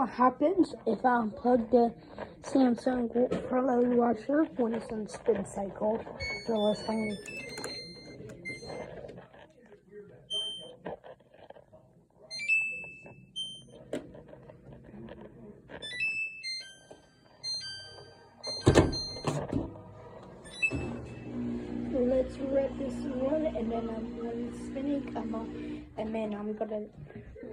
what happens if I unplug the Samsung parallel washer when it's on spin cycle. So let's find it. Let's rev this one, and then when it's spinning, I'm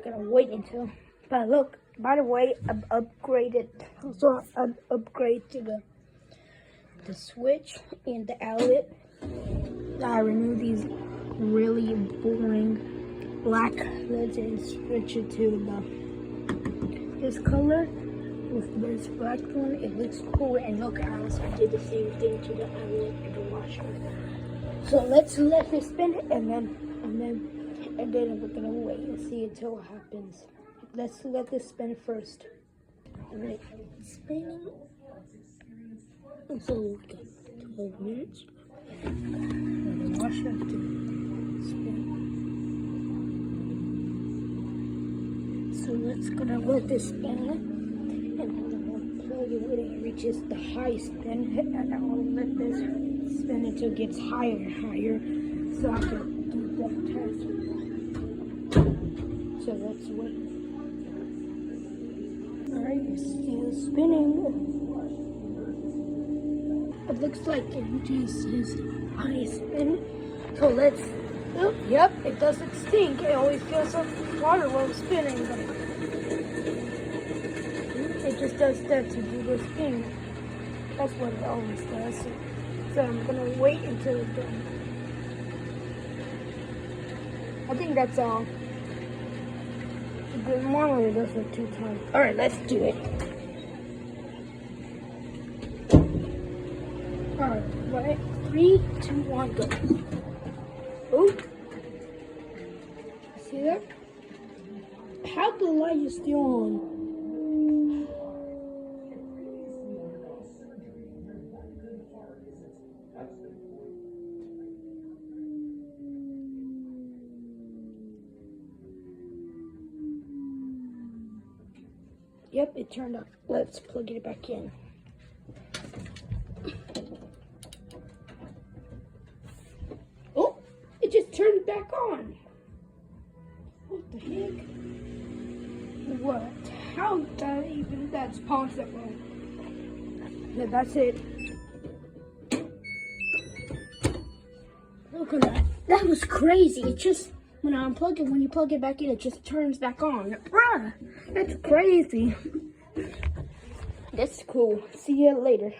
gonna wait until. But look, by the way, I've upgraded. So I upgrade to the switch and the outlet. I remove these really boring black lids and switch it to this color with this black one. It looks cool, and look, I also did the same thing to the outlet and the washer. So let's let this spin, and then we're gonna wait and see until it happens. Let's let this spin first. Alright, spinning. So we got 12 minutes. The washer has to spin. So let's gonna let this spin, and then we'll plug it when it reaches the high spin, and I'll let this spin until it gets higher and higher, so I can do that test. So let's wait. Alright, it's still spinning. It looks like it reaches his high spin. So let's, oh, yep, it doesn't stink. It always fills up with water while it's spinning, but it just does that to do the spin. That's what it always does. So I'm gonna wait until it's done. I think that's all. The monitor does it 2 times. Alright, let's do it. Alright, right? 3, 2, 1, go. Oh! See that? How the light is still on? Yep, it turned up. Let's plug it back in. Oh, it just turned back on. What the heck? What? How that even? That's possible. Yeah, that's it. Look at that. That was crazy. It just, when I unplug it, when you plug it back in, it just turns back on. Bruh, that's crazy. That's cool. See you later.